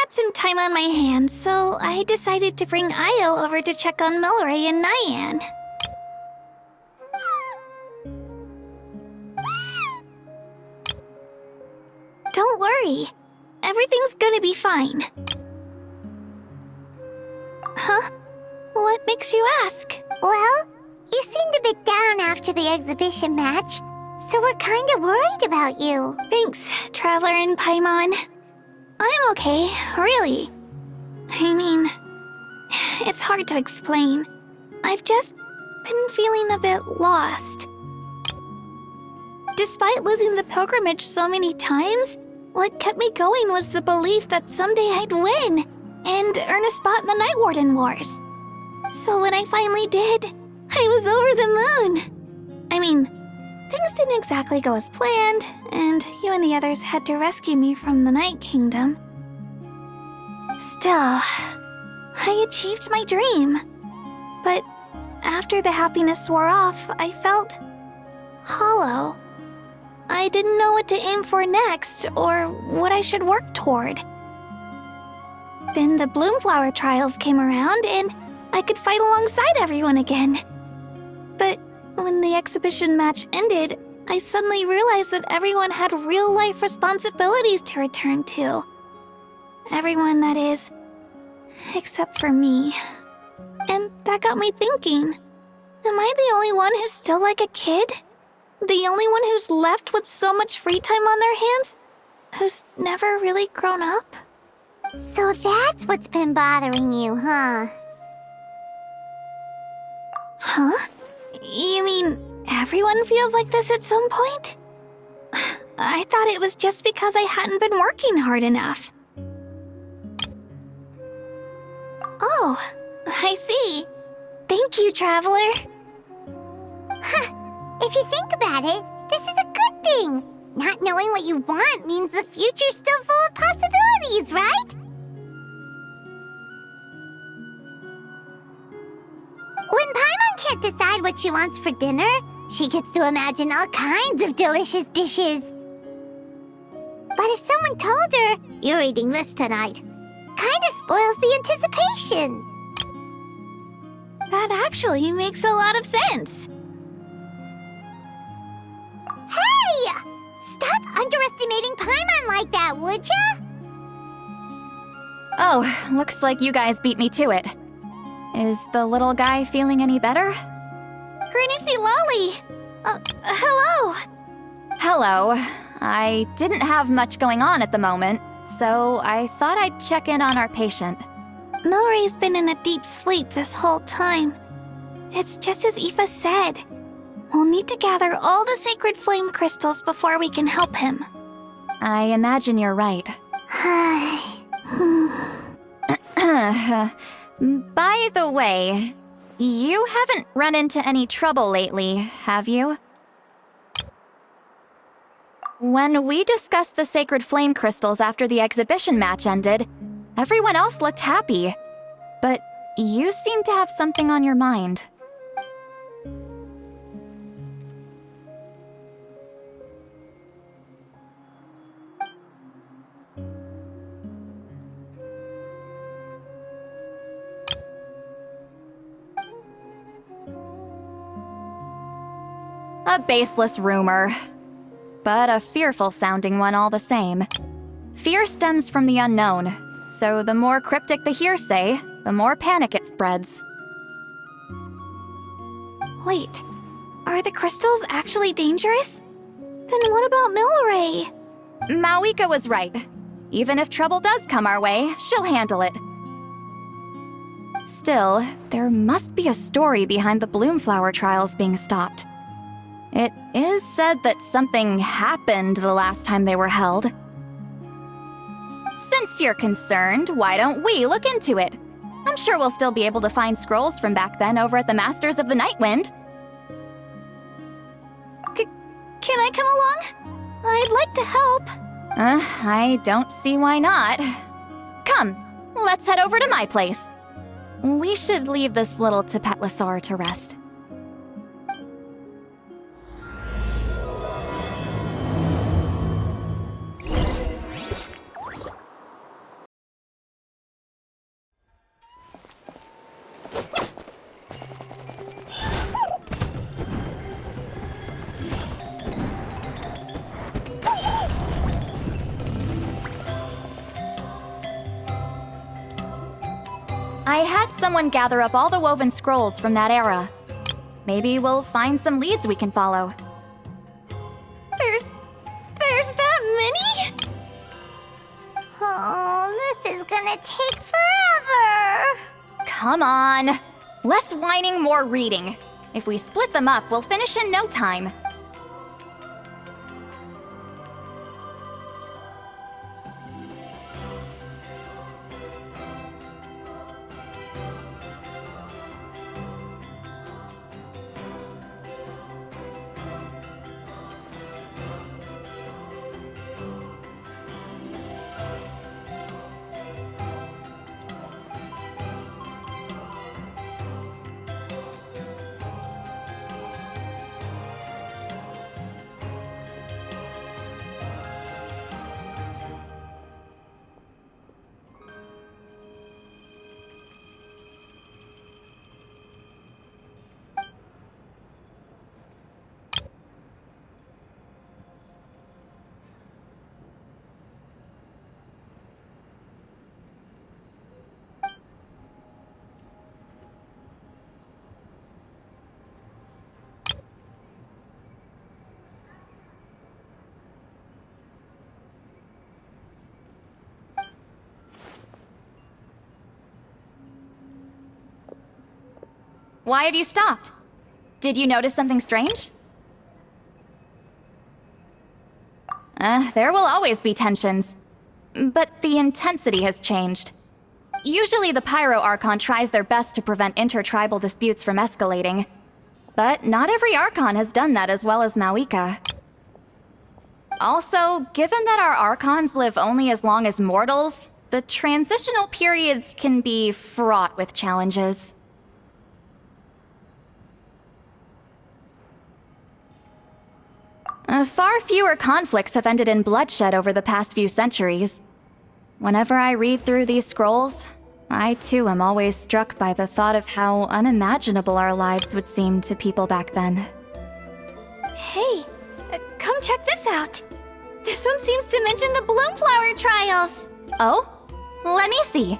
had some time on my hands, so I decided to bring Io over to check on Milray and Nyan. Don't worry. Everything's gonna be fine. Huh? What makes you ask? Well, you seemed a bit down after the exhibition match, so we're kinda worried about you. Thanks, Traveler and Paimon. I'm okay, really. I mean, it's hard to explain. I've just been feeling a bit lost. Despite losing the pilgrimage so many times, what kept me going was the belief that someday I'd win and earn a spot in the Night Warden Wars. So when I finally did, I was over the moon. I mean, things didn't exactly go as planned, and you and the others had to rescue me from the Night Kingdom. Still, I achieved my dream. But after the happiness wore off, I felt hollow. I didn't know what to aim for next, or what I should work toward. Then the Bloomflower trials came around, and I could fight alongside everyone again. But when the exhibition match ended, I suddenly realized that everyone had real-life responsibilities to return to. Everyone, that is, except for me. And that got me thinking, am I the only one who's still like a kid? The only one who's left with so much free time on their hands? Who's never really grown up? So that's what's been bothering you, huh? Huh? You mean everyone feels like this at some point? I thought it was just because I hadn't been working hard enough. Oh, I see. Thank you, Traveler. Huh. If you think about it, this is a good thing. Not knowing what you want means the future's still full of possibilities, right? When Paimon can't decide what she wants for dinner, she gets to imagine all kinds of delicious dishes. But if someone told her, "You're eating this tonight," kinda spoils the anticipation. That actually makes a lot of sense. Hey! Stop underestimating Paimon like that, would ya? Oh, looks like you guys beat me to it. Is the little guy feeling any better? Granny C. Lolly! Hello! Hello. I didn't have much going on at the moment, so I thought I'd check in on our patient. Milray's been in a deep sleep this whole time. It's just as Aoife said. We'll need to gather all the sacred flame crystals before we can help him. I imagine you're right. By the way, you haven't run into any trouble lately, have you? When we discussed the sacred flame crystals after the exhibition match ended, everyone else looked happy. But you seem to have something on your mind. A baseless rumor, but a fearful-sounding one all the same. Fear stems from the unknown, so the more cryptic the hearsay, the more panic it spreads. Wait, are the crystals actually dangerous? Then what about Milray? Mawika was right. Even if trouble does come our way, she'll handle it. Still, there must be a story behind the Bloomflower trials being stopped. It is said that something happened the last time they were held. Since you're concerned, why don't we look into it? I'm sure we'll still be able to find scrolls from back then over at the Masters of the Nightwind. Can I come along? I'd like to help. I don't see why not. Come, let's head over to my place. We should leave this little Tapetlosaur to rest. I had someone gather up all the woven scrolls from that era. Maybe we'll find some leads we can follow. There's that many? Oh, this is gonna take forever. Come on. Less whining, more reading. If we split them up, we'll finish in no time. Why have you stopped? Did you notice something strange? There will always be tensions. But the intensity has changed. Usually the Pyro Archon tries their best to prevent intertribal disputes from escalating. But not every Archon has done that as well as Mauika. Also, given that our Archons live only as long as mortals, the transitional periods can be fraught with challenges. Far fewer conflicts have ended in bloodshed over the past few centuries. Whenever I read through these scrolls, I too am always struck by the thought of how unimaginable our lives would seem to people back then. Hey, come check this out. This one seems to mention the Bloomflower trials. Oh? Let me see.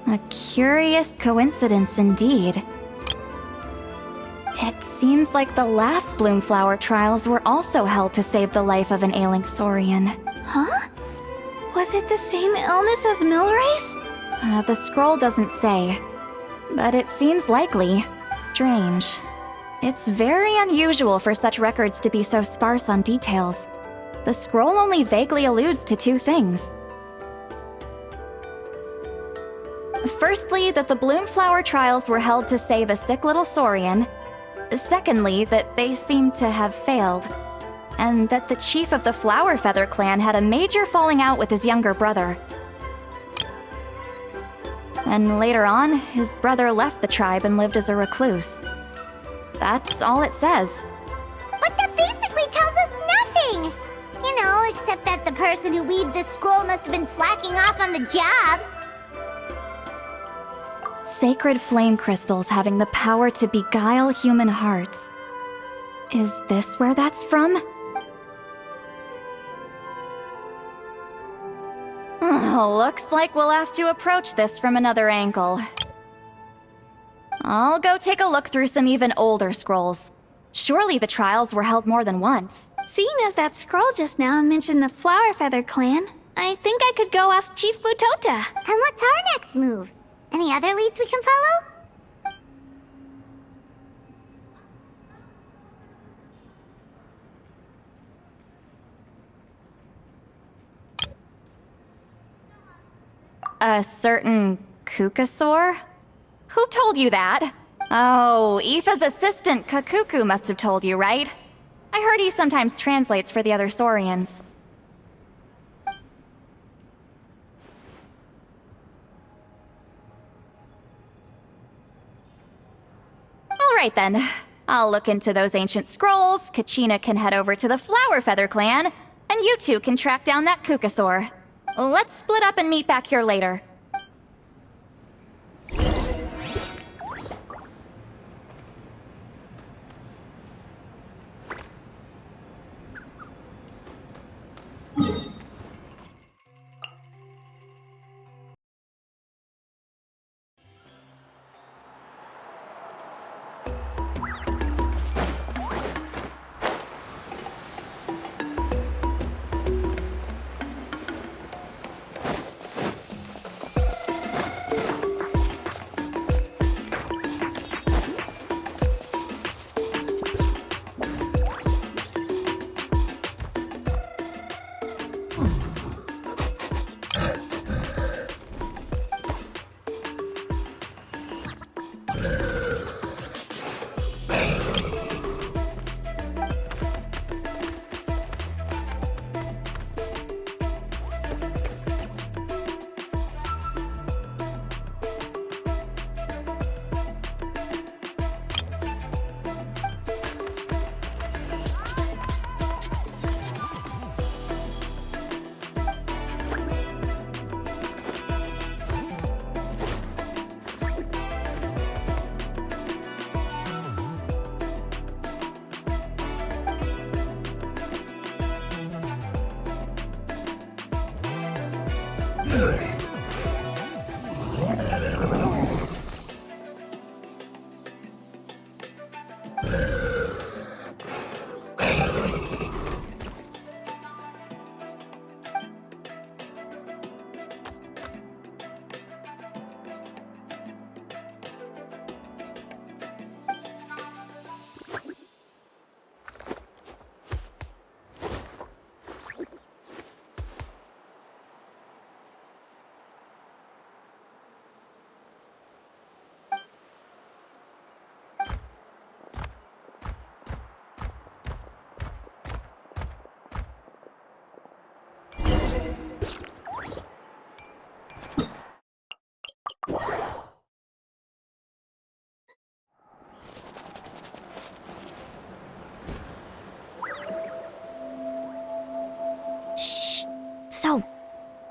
A curious coincidence indeed. It seems like the last Bloomflower trials were also held to save the life of an ailing Saurian. Huh? Was it the same illness as Milrace? The scroll doesn't say, but it seems likely. Strange. It's very unusual for such records to be so sparse on details. The scroll only vaguely alludes to two things. Firstly, that the Bloomflower trials were held to save a sick little Saurian. Secondly, that they seemed to have failed. And that the chief of the Flower Feather clan had a major falling out with his younger brother. And later on, his brother left the tribe and lived as a recluse. That's all it says. But that basically tells us nothing! You know, except that the person who weaved this scroll must have been slacking off on the job. Sacred flame crystals having the power to beguile human hearts. Is this where that's from? Looks like we'll have to approach this from another angle. I'll go take a look through some even older scrolls. Surely the trials were held more than once. Seeing as that scroll just now mentioned the Flower Feather clan, I think I could go ask Chief Mutota. And what's our next move? Any other leads we can follow? A certain Kukasaur? Who told you that? Oh, Aoife's assistant, Kakuku, must have told you, right? I heard he sometimes translates for the other Saurians. Alright then. I'll look into those ancient scrolls, Kachina can head over to the Flower Feather clan, and you two can track down that Kukasaur. Let's split up and meet back here later. Shh. So,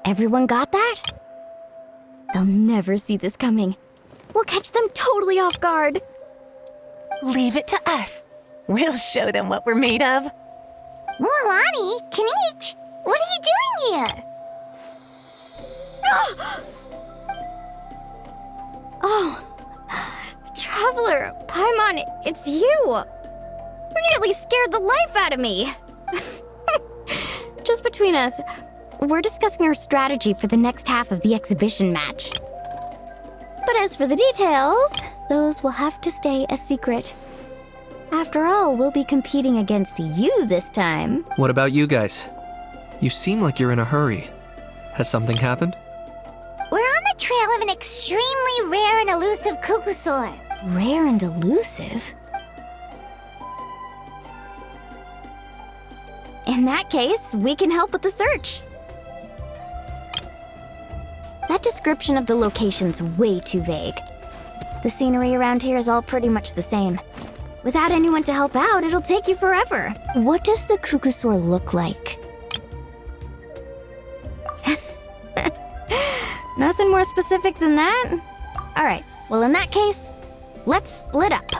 everyone got that? They'll never see this coming. We'll catch them totally off guard. Leave it to us. We'll show them what we're made of. Mualani, Kinich, what are you doing here? Oh, Traveler, Paimon, it's you. You nearly scared the life out of me. Just between us, we're discussing our strategy for the next half of the exhibition match. But as for the details, those will have to stay a secret. After all, we'll be competing against you this time. What about you guys? You seem like you're in a hurry. Has something happened? We're on the trail of an extremely rare and elusive Kukusaur. Rare and elusive? In that case, we can help with the search. That description of the location's way too vague. The scenery around here is all pretty much the same. Without anyone to help out, it'll take you forever. What does the Kukusaur look like? Nothing more specific than that? Alright, well in that case, let's split up.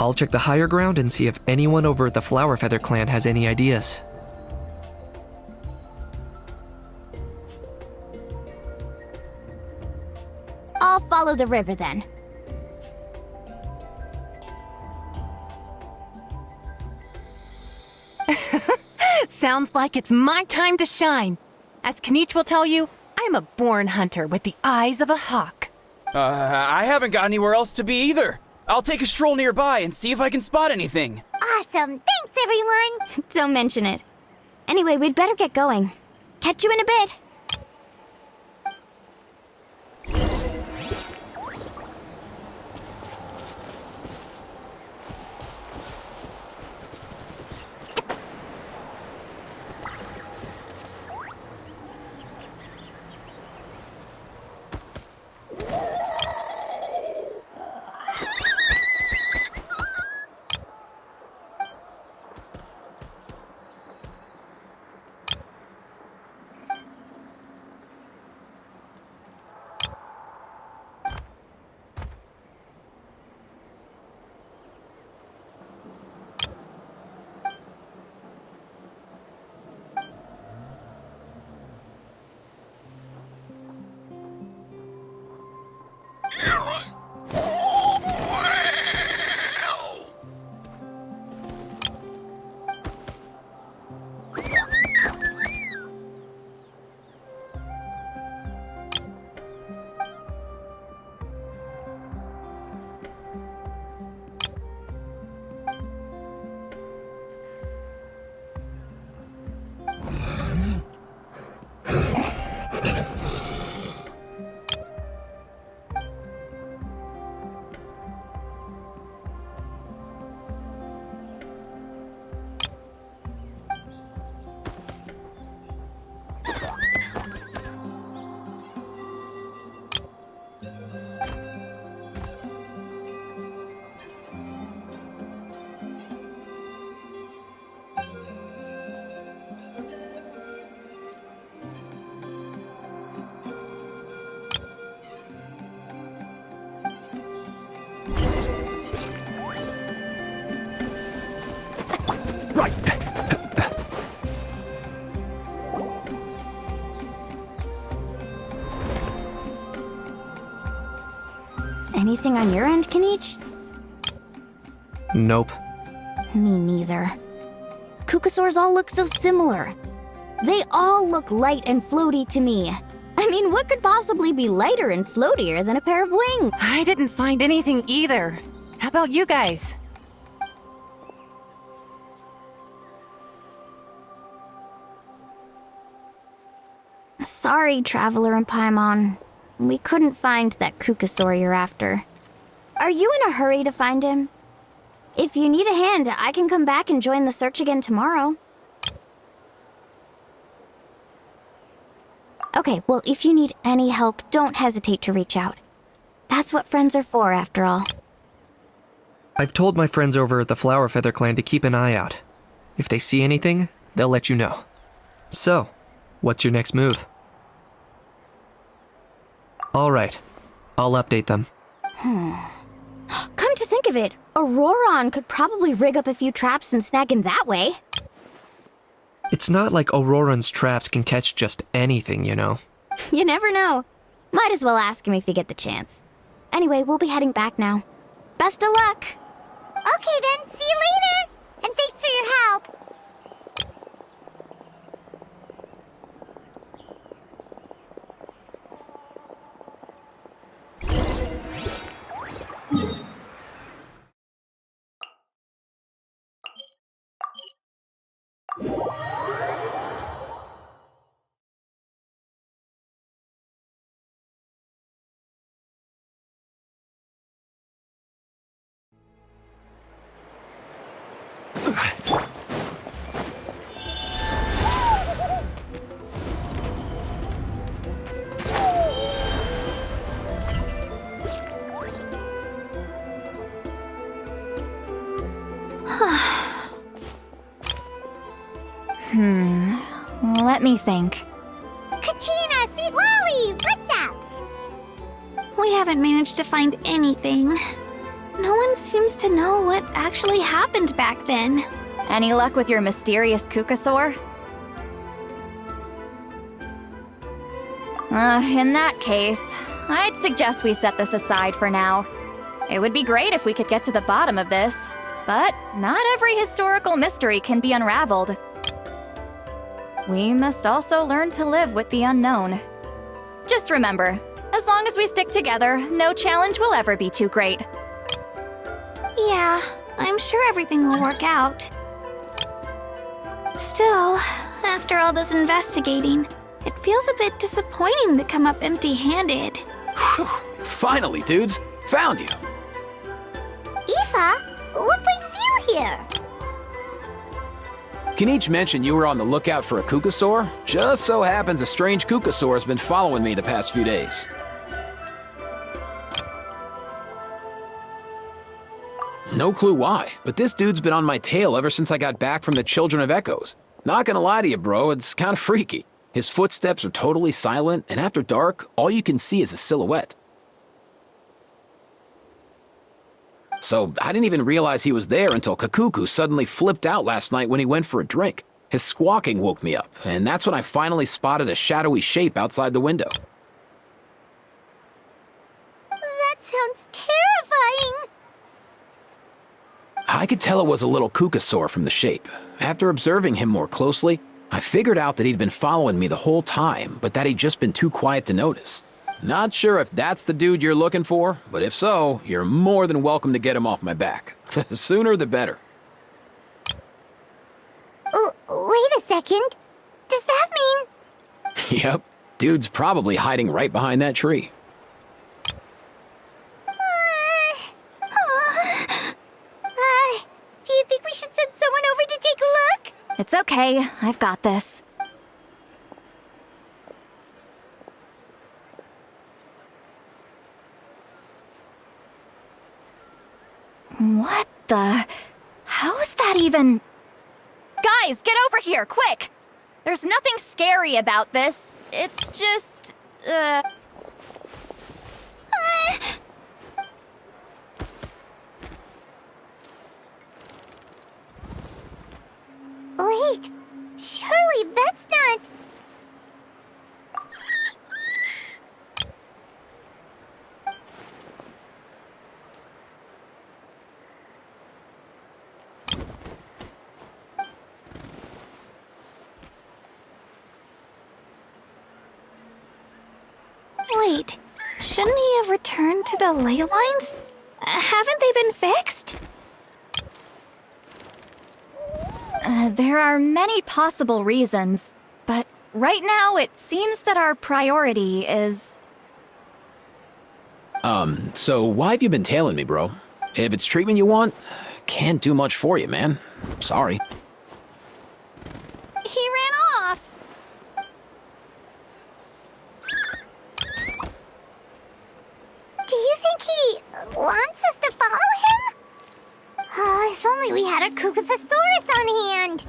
I'll check the higher ground and see if anyone over at the Flower Feather clan has any ideas. I'll follow the river then. Sounds like it's my time to shine. As Kinich will tell you, I'm a born hunter with the eyes of a hawk. I haven't got anywhere else to be either. I'll take a stroll nearby and see if I can spot anything. Awesome, thanks everyone! Don't mention it. Anyway, we'd better get going. Catch you in a bit. anything on your end, Kanich? Nope. Me neither. Kukasaurs all look so similar. They all look light and floaty to me. I mean, what could possibly be lighter and floatier than a pair of wings? I didn't find anything either. How about you guys? Sorry, Traveler and Paimon. We couldn't find that Kukasaur you're after. Are you in a hurry to find him? If you need a hand, I can come back and join the search again tomorrow. Okay, well, if you need any help, don't hesitate to reach out. That's what friends are for, after all. I've told my friends over at the Flower Feather Clan to keep an eye out. If they see anything, they'll let you know. So, what's your next move? Alright, I'll update them. Come to think of it, Auroron could probably rig up a few traps and snag him that way. It's not like Auroran's traps can catch just anything, you know. You never know. Might as well ask him if you get the chance. Anyway, we'll be heading back now. Best of luck! Okay then, see you later! And thanks for your help! Let me think. Kachina, Sweet Lolly, what's up? We haven't managed to find anything. No one seems to know what actually happened back then. Any luck with your mysterious Kukasaur? In that case, I'd suggest we set this aside for now. It would be great if we could get to the bottom of this, but not every historical mystery can be unraveled. We must also learn to live with the unknown. Just remember, as long as we stick together, no challenge will ever be too great. Yeah, I'm sure everything will work out. Still, after all this investigating, it feels a bit disappointing to come up empty-handed. Whew, finally, dudes. Found you. Aoife, what brings you here? Kanich mentioned you were on the lookout for a Kukasaur. Just so happens a strange Kukasaur has been following me the past few days. No clue why, but this dude's been on my tail ever since I got back from the Children of Echoes. Not gonna lie to you, bro, it's kinda freaky. His footsteps are totally silent, and after dark, all you can see is a silhouette. So I didn't even realize he was there until Kakuku suddenly flipped out last night when he went for a drink. His squawking woke me up, and that's when I finally spotted a shadowy shape outside the window. That sounds terrifying. I could tell it was a little Kukasaur from the shape. After observing him more closely, I figured out that he'd been following me the whole time, but that he'd just been too quiet to notice. Not sure if that's the dude you're looking for, but if so, you're more than welcome to get him off my back. The sooner the better. Wait a second. Does that mean... Yep, dude's probably hiding right behind that tree. Do you think we should send someone over to take a look? It's okay, I've got this. What the... How's that even... Guys, get over here, quick! There's nothing scary about this. It's just... Wait, surely that's not... Wait, shouldn't he have returned to the ley lines? Haven't they been fixed? There are many possible reasons, but right now it seems that our priority is... So why have you been tailing me, bro? If it's treatment you want, can't do much for you, man. Sorry. He ran off. Do you think he wants us to follow him? Oh, if only we had a Kukathosaurus on hand.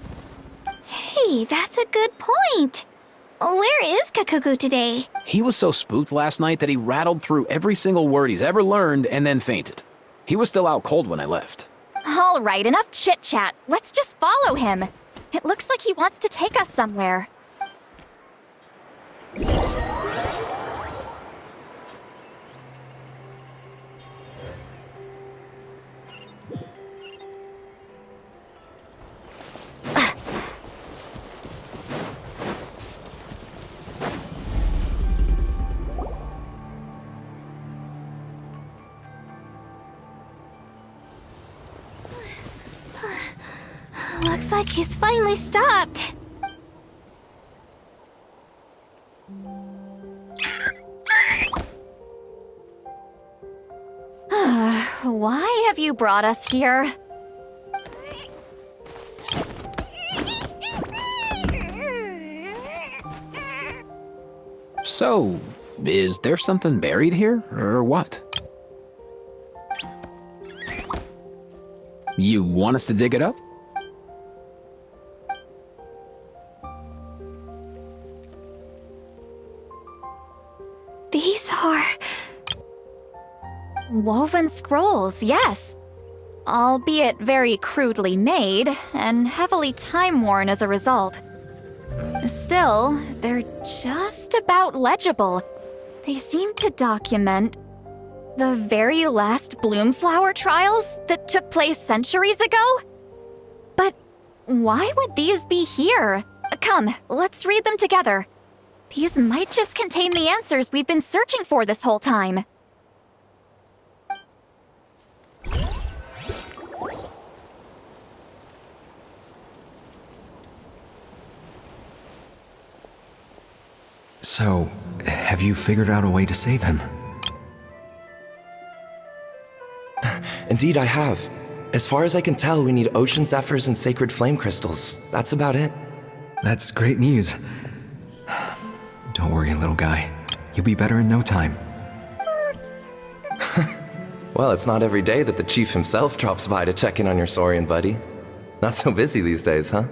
Hey, that's a good point. Where is Kakuku today? He was so spooked last night that he rattled through every single word he's ever learned and then fainted. He was still out cold when I left. All right, enough chit-chat. Let's just follow him. It looks like he wants to take us somewhere. Looks like he's finally stopped. Why have you brought us here? So, is there something buried here, or what? You want us to dig it up? These are... Woven scrolls, yes. Albeit very crudely made, and heavily time-worn as a result. Still, they're just about legible. They seem to document the very last Bloomflower trials that took place centuries ago? But why would these be here? Come, let's read them together. These might just contain the answers we've been searching for this whole time. So, have you figured out a way to save him? Indeed, I have. As far as I can tell, we need ocean zephyrs and sacred flame crystals. That's about it. That's great news. Don't worry, little guy. You'll be better in no time. Well, it's not every day that the chief himself drops by to check in on your Saurian buddy. Not so busy these days, huh?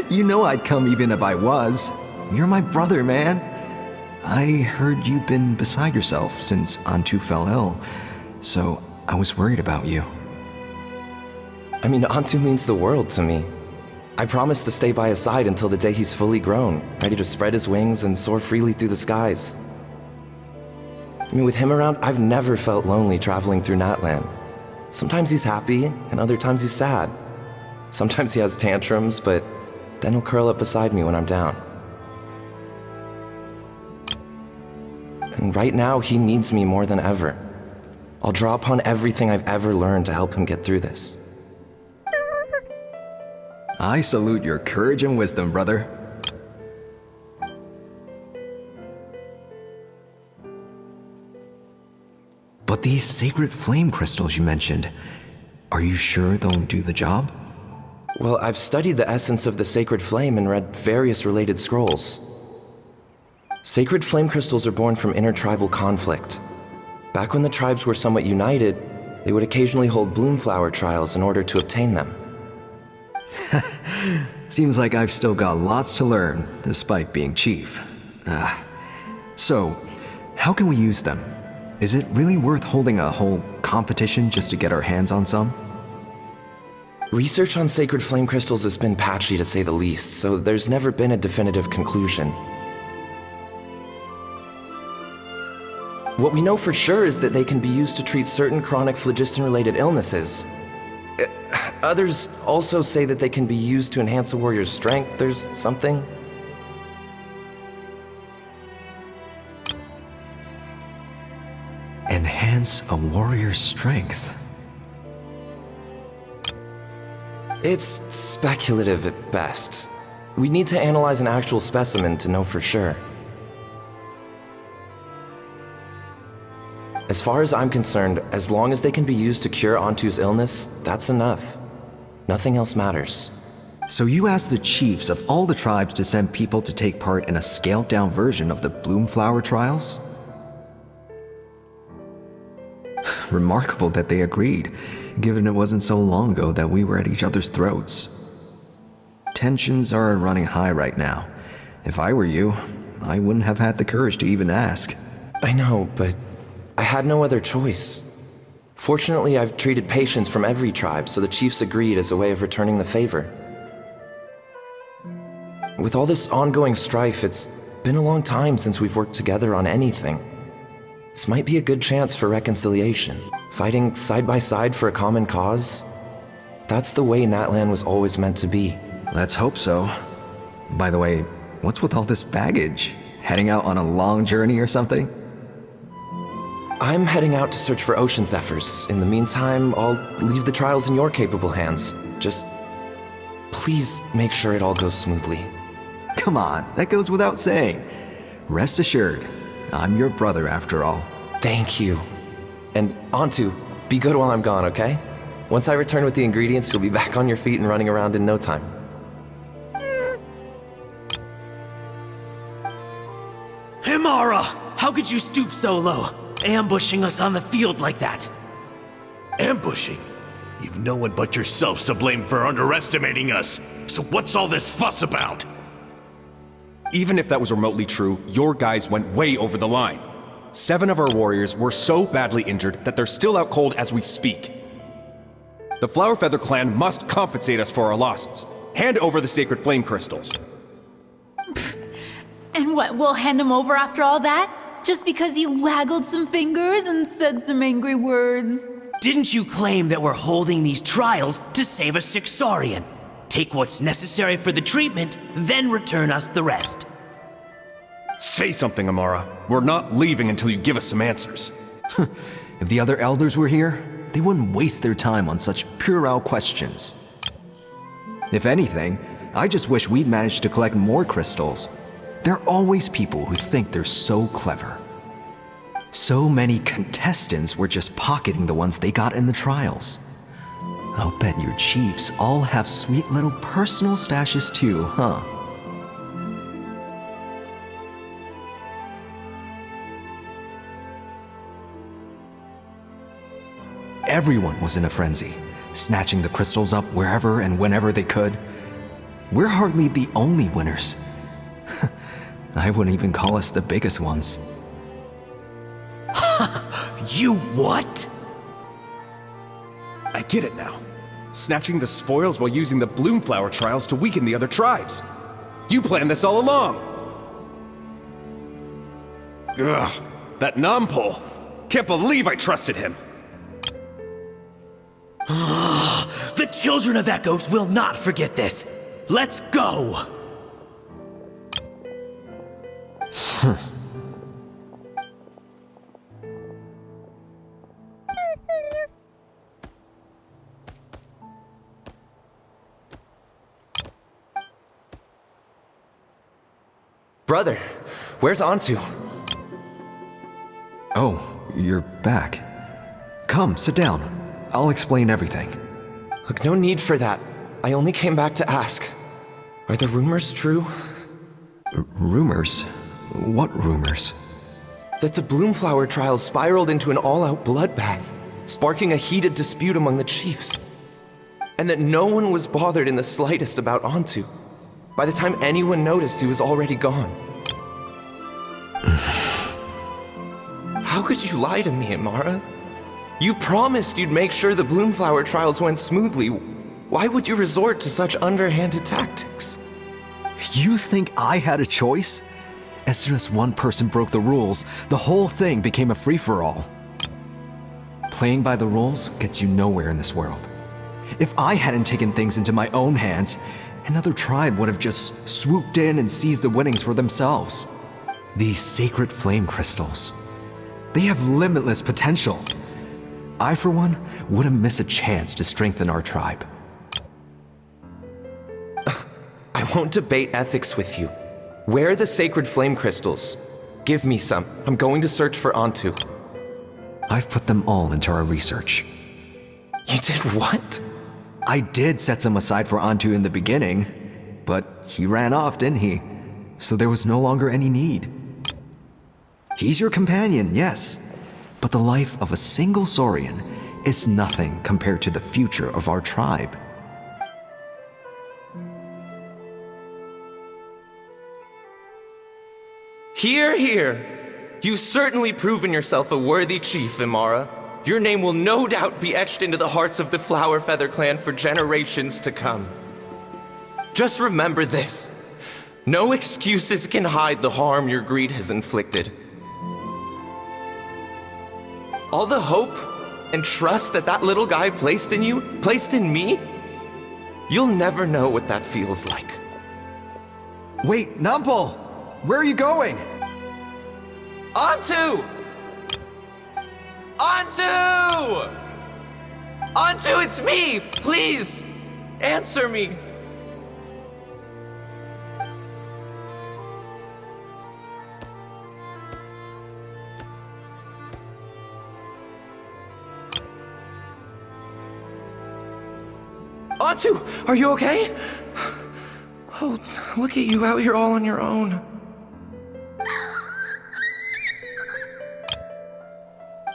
You know I'd come even if I was. You're my brother, man. I heard you've been beside yourself since Antu fell ill, so I was worried about you. I mean, Antu means the world to me. I promised to stay by his side until the day he's fully grown, ready to spread his wings and soar freely through the skies. I mean, with him around, I've never felt lonely traveling through Natlan. Sometimes he's happy, and other times he's sad. Sometimes he has tantrums, but then he'll curl up beside me when I'm down. And right now, he needs me more than ever. I'll draw upon everything I've ever learned to help him get through this. I salute your courage and wisdom, brother. But these sacred flame crystals you mentioned, are you sure they'll do the job? Well, I've studied the essence of the sacred flame and read various related scrolls. Sacred flame crystals are born from intertribal conflict. Back when the tribes were somewhat united, they would occasionally hold Bloomflower trials in order to obtain them. Seems like I've still got lots to learn, despite being chief. So, how can we use them? Is it really worth holding a whole competition just to get our hands on some? Research on sacred flame crystals has been patchy to say the least, so there's never been a definitive conclusion. What we know for sure is that they can be used to treat certain chronic phlogiston-related illnesses. Others also say that they can be used to enhance a warrior's strength or something. Enhance a warrior's strength. It's speculative at best. We need to analyze an actual specimen to know for sure. As far as I'm concerned, as long as they can be used to cure Antu's illness, that's enough. Nothing else matters. So you asked the chiefs of all the tribes to send people to take part in a scaled-down version of the Bloomflower trials? Remarkable that they agreed, given it wasn't so long ago that we were at each other's throats. Tensions are running high right now. If I were you, I wouldn't have had the courage to even ask. I know, but I had no other choice. Fortunately, I've treated patients from every tribe, so the chiefs agreed as a way of returning the favor. With all this ongoing strife, it's been a long time since we've worked together on anything. This might be a good chance for reconciliation. Fighting side by side for a common cause? That's the way Natlan was always meant to be. Let's hope so. By the way, what's with all this baggage? Heading out on a long journey or something? I'm heading out to search for Ocean Zephyrs. In the meantime, I'll leave the trials in your capable hands. Just please make sure it all goes smoothly. Come on, that goes without saying. Rest assured, I'm your brother after all. Thank you. And Antu, be good while I'm gone, okay? Once I return with the ingredients, you'll be back on your feet and running around in no time. Himara! How could you stoop so low, ambushing us on the field like that? Ambushing? You've no one but yourself to blame for underestimating us. So what's all this fuss about? Even if that was remotely true, your guys went way over the line. 7 of our warriors were so badly injured that they're still out cold as we speak. The Flower Feather clan must compensate us for our losses. Hand over the sacred flame crystals. And what, we'll hand them over after all that? Just because you waggled some fingers and said some angry words? Didn't you claim that we're holding these trials to save a sick Saurian? Take what's necessary for the treatment, then return us the rest. Say something, Amara. We're not leaving until you give us some answers. If the other elders were here, they wouldn't waste their time on such puerile questions. If anything, I just wish we'd managed to collect more crystals. There are always people who think they're so clever. So many contestants were just pocketing the ones they got in the trials. I'll bet your chiefs all have sweet little personal stashes too, huh? Everyone was in a frenzy, snatching the crystals up wherever and whenever they could. We're hardly the only winners. I wouldn't even call us the biggest ones. You what? I get it now. Snatching the spoils while using the Bloomflower trials to weaken the other tribes. You planned this all along. Ugh, that Nompole. Can't believe I trusted him. The children of Echoes will not forget this. Let's go! Brother, where's Antu? Oh, you're back. Come, sit down. I'll explain everything. Look, no need for that. I only came back to ask. Are the rumors true? Rumors? What rumors? That the Bloomflower trials spiraled into an all-out bloodbath, sparking a heated dispute among the chiefs. And that no one was bothered in the slightest about Antu. By the time anyone noticed, he was already gone. How could you lie to me, Amara? You promised you'd make sure the Bloomflower trials went smoothly. Why would you resort to such underhanded tactics? You think I had a choice? As soon as one person broke the rules, the whole thing became a free-for-all. Playing by the rules gets you nowhere in this world. If I hadn't taken things into my own hands, another tribe would have just swooped in and seized the winnings for themselves. These sacred flame crystals. They have limitless potential. I, for one, wouldn't miss a chance to strengthen our tribe. I won't debate ethics with you. Where are the sacred flame crystals? Give me some. I'm going to search for Antu. I've put them all into our research. You did what? I did set some aside for Antu in the beginning, but he ran off, didn't he? So there was no longer any need. He's your companion, yes, but the life of a single Saurian is nothing compared to the future of our tribe. Hear, hear. You've certainly proven yourself a worthy chief, Imara. Your name will no doubt be etched into the hearts of the Flower Feather clan for generations to come. Just remember this. No excuses can hide the harm your greed has inflicted. All the hope and trust that little guy placed in you, placed in me, you'll never know what that feels like. Wait, Nampal! Where are you going? Antu! Antu! Antu, it's me! Please! Answer me! Antu, are you okay? Oh, look at you out here all on your own.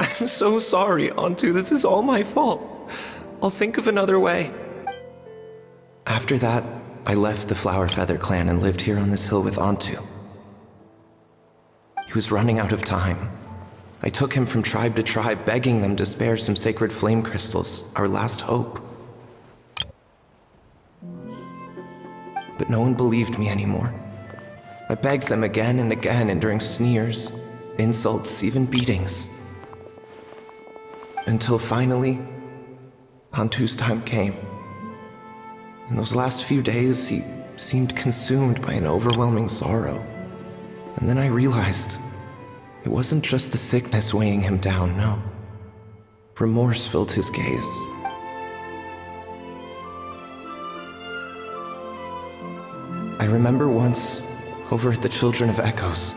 I'm so sorry, Antu. This is all my fault. I'll think of another way. After that, I left the Flower Feather clan and lived here on this hill with Antu. He was running out of time. I took him from tribe to tribe, begging them to spare some sacred flame crystals, our last hope. But no one believed me anymore. I begged them again and again, enduring sneers, insults, even beatings. Until finally, Antu's time came. In those last few days, he seemed consumed by an overwhelming sorrow. And then I realized it wasn't just the sickness weighing him down, no. Remorse filled his gaze. I remember once, over at the Children of Echoes,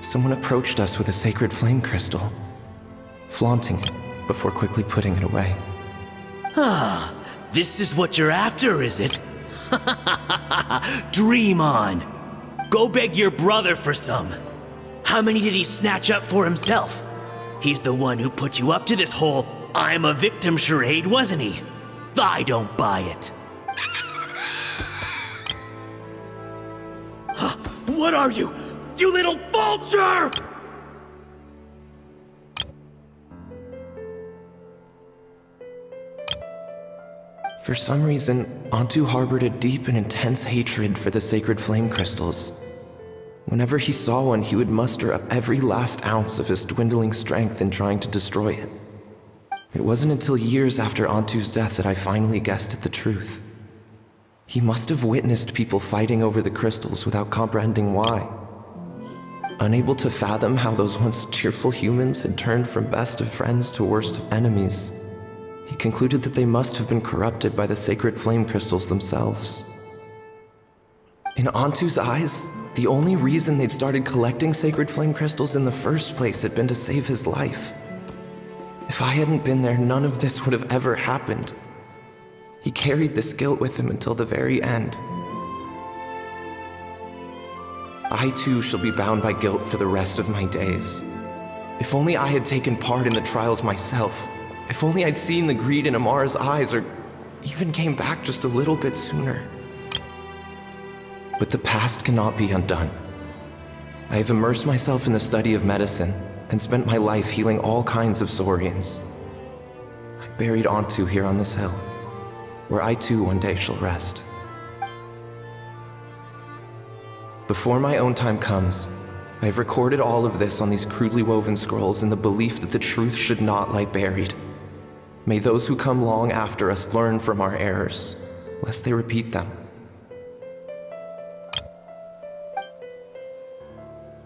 someone approached us with a sacred flame crystal, flaunting it before quickly putting it away. Ah, this is what you're after, is it? Dream on. Go beg your brother for some. How many did he snatch up for himself? He's the one who put you up to this whole I'm a victim charade, wasn't he? I don't buy it. What are you? You little vulture! For some reason, Antu harbored a deep and intense hatred for the sacred flame crystals. Whenever he saw one, he would muster up every last ounce of his dwindling strength in trying to destroy it. It wasn't until years after Antu's death that I finally guessed at the truth. He must have witnessed people fighting over the crystals without comprehending why. Unable to fathom how those once cheerful humans had turned from best of friends to worst of enemies, he concluded that they must have been corrupted by the sacred flame crystals themselves. In Antu's eyes, the only reason they'd started collecting sacred flame crystals in the first place had been to save his life. If I hadn't been there, none of this would have ever happened. He carried this guilt with him until the very end. I too shall be bound by guilt for the rest of my days. If only I had taken part in the trials myself. If only I'd seen the greed in Amara's eyes, or even came back just a little bit sooner. But the past cannot be undone. I have immersed myself in the study of medicine and spent my life healing all kinds of Saurians. I buried Antu here on this hill, where I too one day shall rest. Before my own time comes, I have recorded all of this on these crudely woven scrolls in the belief that the truth should not lie buried. May those who come long after us learn from our errors, lest they repeat them.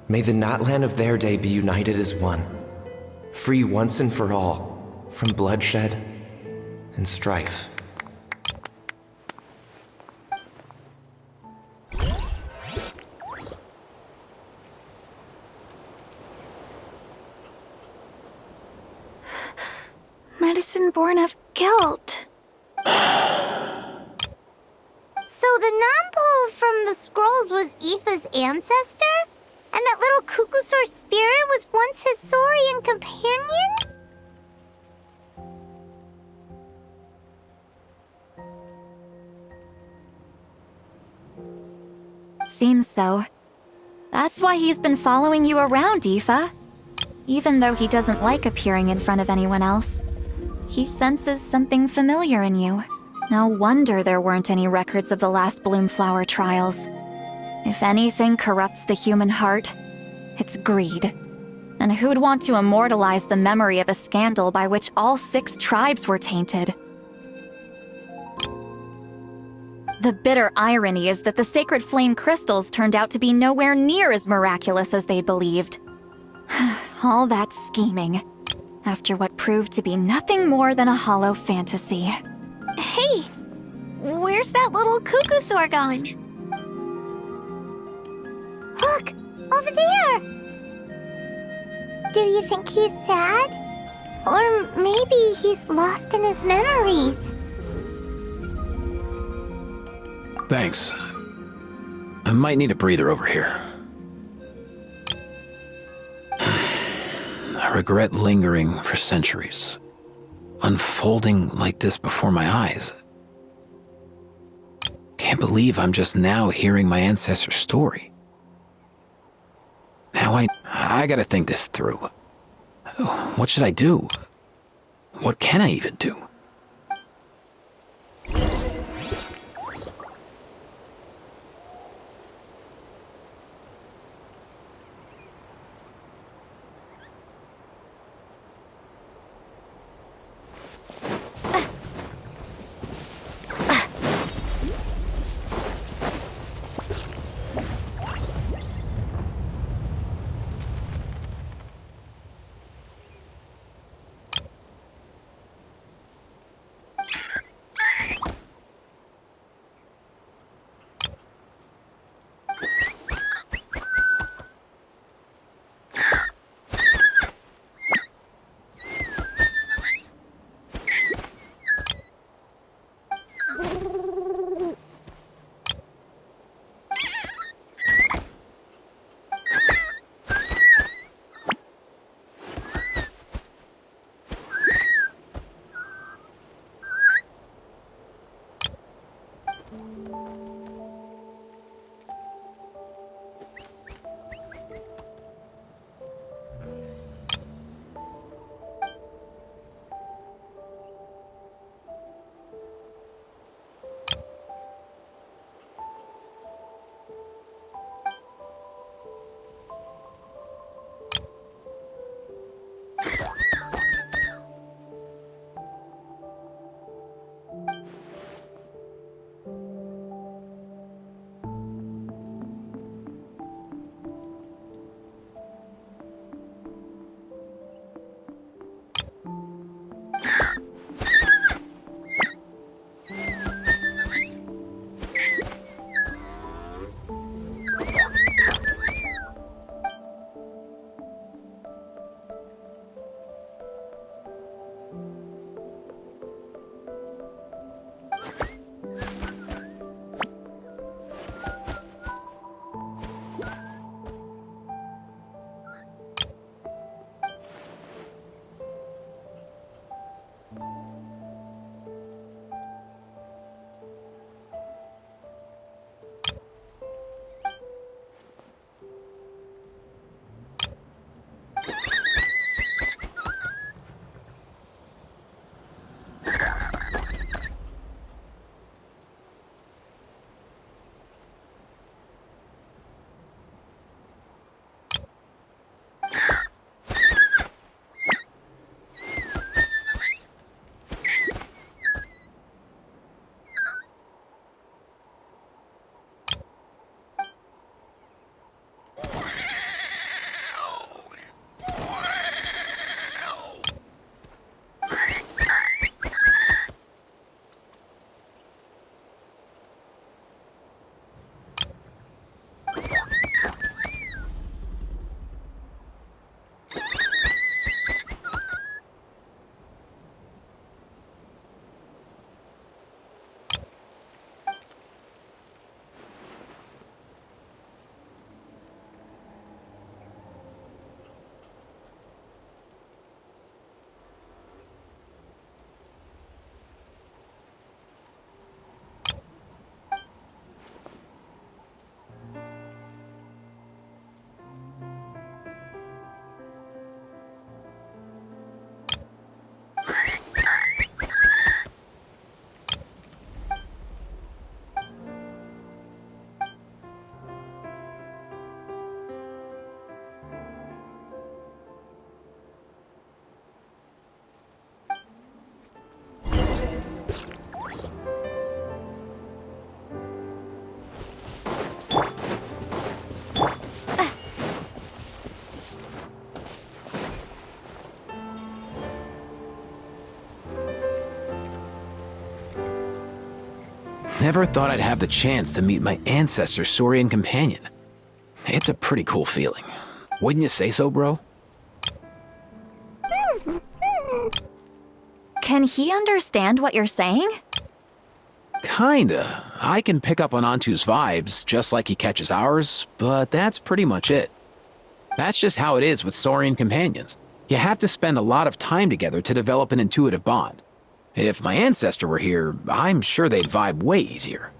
May the Natlan of their day be united as one. Free once and for all from bloodshed and strife. Medicine born of guilt. So the non-pole from the scrolls was Aoife's ancestor? And that little Kukusaur spirit was once his saurian companion? Seems so. That's why he's been following you around, Aoife. Even though he doesn't like appearing in front of anyone else, he senses something familiar in you. No wonder there weren't any records of the last Bloomflower trials. If anything corrupts the human heart, it's greed. And who'd want to immortalize the memory of a scandal by which all 6 tribes were tainted? The bitter irony is that the sacred flame crystals turned out to be nowhere near as miraculous as they believed. All that scheming, after what proved to be nothing more than a hollow fantasy. Hey, where's that little Kukusaur gone? Look, over there! Do you think he's sad? Or maybe he's lost in his memories? Thanks. I might need a breather over here. A regret lingering for centuries. Unfolding like this before my eyes. Can't believe I'm just now hearing my ancestor's story. Now I gotta think this through. What should I do? What can I even do? Never thought I'd have the chance to meet my ancestor Saurian companion. It's a pretty cool feeling. Wouldn't you say so, bro? Can he understand what you're saying? Kinda. I can pick up on Antu's vibes, just like he catches ours, but that's pretty much it. That's just how it is with Saurian companions. You have to spend a lot of time together to develop an intuitive bond. If my ancestor were here, I'm sure they'd vibe way easier.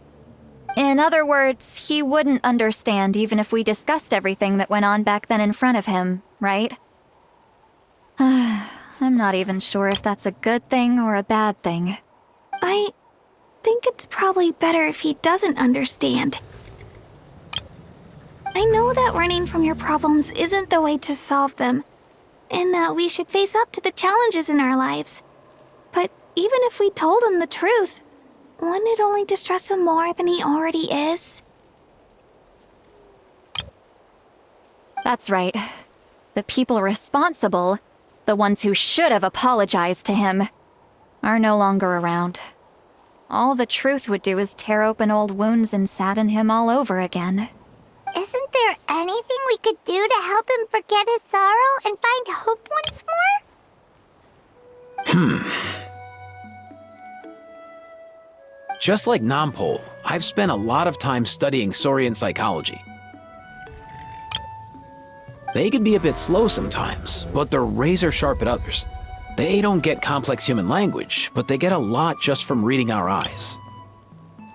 In other words, he wouldn't understand even if we discussed everything that went on back then in front of him, right? I'm not even sure if that's a good thing or a bad thing. I think it's probably better if he doesn't understand. I know that running from your problems isn't the way to solve them, and that we should face up to the challenges in our lives. But even if we told him the truth, wouldn't it only distress him more than he already is? That's right. The people responsible, the ones who should have apologized to him, are no longer around. All the truth would do is tear open old wounds and sadden him all over again. Isn't there anything we could do to help him forget his sorrow and find hope once more? Just like Nampol, I've spent a lot of time studying Saurian psychology. They can be a bit slow sometimes, but they're razor sharp at others. They don't get complex human language, but they get a lot just from reading our eyes.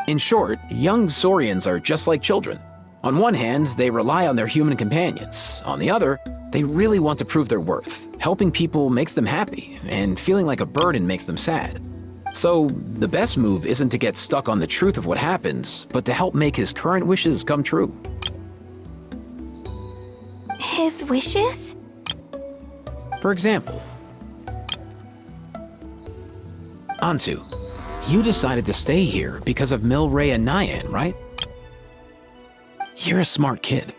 In short, young Saurians are just like children. On one hand, they rely on their human companions. On the other, they really want to prove their worth. Helping people makes them happy, and feeling like a burden makes them sad. So, the best move isn't to get stuck on the truth of what happens, but to help make his current wishes come true. His wishes? For example, Antu, you decided to stay here because of Milray and Nyan, right? You're a smart kid.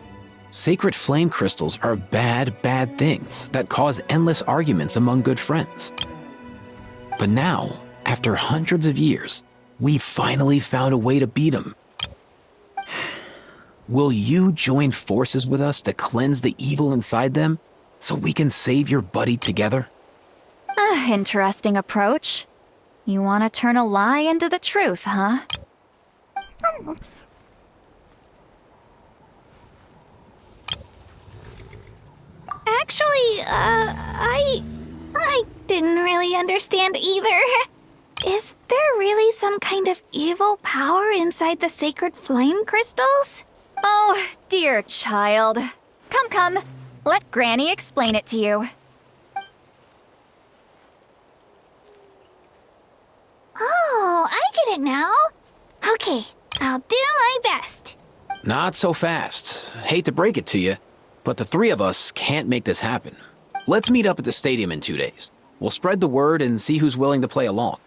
Sacred flame crystals are bad, bad things that cause endless arguments among good friends. But now, after hundreds of years, we finally found a way to beat them. Will you join forces with us to cleanse the evil inside them so we can save your buddy together? Interesting approach. You want to turn a lie into the truth, huh? Actually, I didn't really understand either. Is there really some kind of evil power inside the sacred flame crystals? Oh, dear child. Come. Let Granny explain it to you. Oh, I get it now. Okay, I'll do my best. Not so fast. Hate to break it to you, but the three of us can't make this happen. Let's meet up at the stadium in 2 days. We'll spread the word and see who's willing to play along.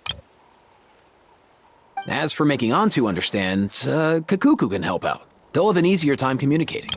As for making Antu understand, Kakuku can help out. They'll have an easier time communicating.